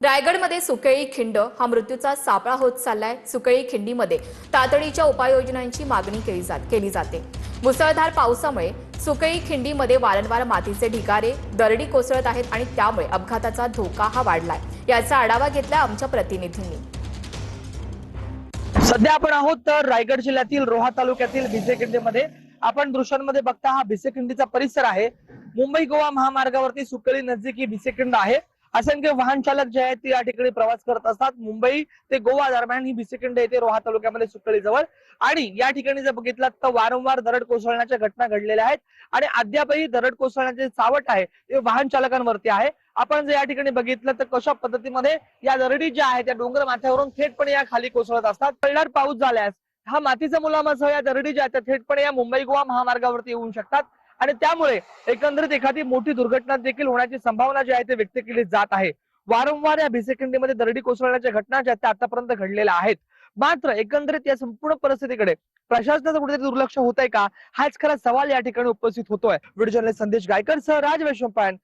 रायगडमध्ये सुकळी खिंड हा मृत्यूचा सापळा होत चाललाय। सुकळी खिंडीमध्ये तातडीच्या उपाययोजनांची मागणी केली जाते। मुसळधार पावसामुळे सुकळी खिंडीमध्ये वारंवार मातीचे ढिगारे, दरडी कोसळत आहेत आणि त्यामुळे अपघाताचा धोका हा वाढलाय। याचा आढावा घेतला आमच्या प्रतिनिधींनी। सध्या आपण आहोत तर रायगड जिल्ह्यातील रोहा तालुक्यातील भिसेखिंडीमध्ये। आपण दृश्यांमध्ये बघता हा भिसेखिंडीचा परिसर आहे। मुंबई गोवा महामार्गावरती सुकळी नजीक ही भिसेखिंड आहे। असंख्य वाहन चालक जे आहेत ते या ठिकाणी प्रवास करत असतात। मुंबई ते गोवा दरम्यान ही भिसेखिंड येते रोहा तालुक्यामध्ये सुकळी जवळ। आणि या ठिकाणी जर बघितलं तर वारंवार दरड कोसळण्याच्या घटना घडलेल्या आहेत आणि अद्यापही दरड कोसळण्याचे सावट आहे ते वाहन चालकांवरती आहे। आपण जर या ठिकाणी बघितलं तर कशा पद्धतीमध्ये या दरडी ज्या आहेत त्या डोंगर माथ्यावरून थेटपणे या खाली कोसळत असतात। पडणार पाऊस झाल्यास हा मातीचा मुलामासह या दरडी ज्या आहेत थेटपणे या मुंबई गोवा महामार्गावरती येऊ शकतात आणि त्यामुळे एकंदरीत एखादी मोठी दुर्घटना देखील होण्याची संभावना जी आहे ते व्यक्त केली जात आहे। वारंवार या भिसेखिंडीमध्ये दरडी कोसळण्याच्या घटना ज्या त्या आतापर्यंत घडलेल्या आहेत। मात्र एकंदरीत या संपूर्ण परिस्थितीकडे प्रशासनाचं कुठेतरी दुर्लक्ष होत आहे का, हाच खरा सवाल या ठिकाणी उपस्थित होतोय। व्हिडिओ जर्नलिस्ट संदेश गायकर सह राज वैशंपायन।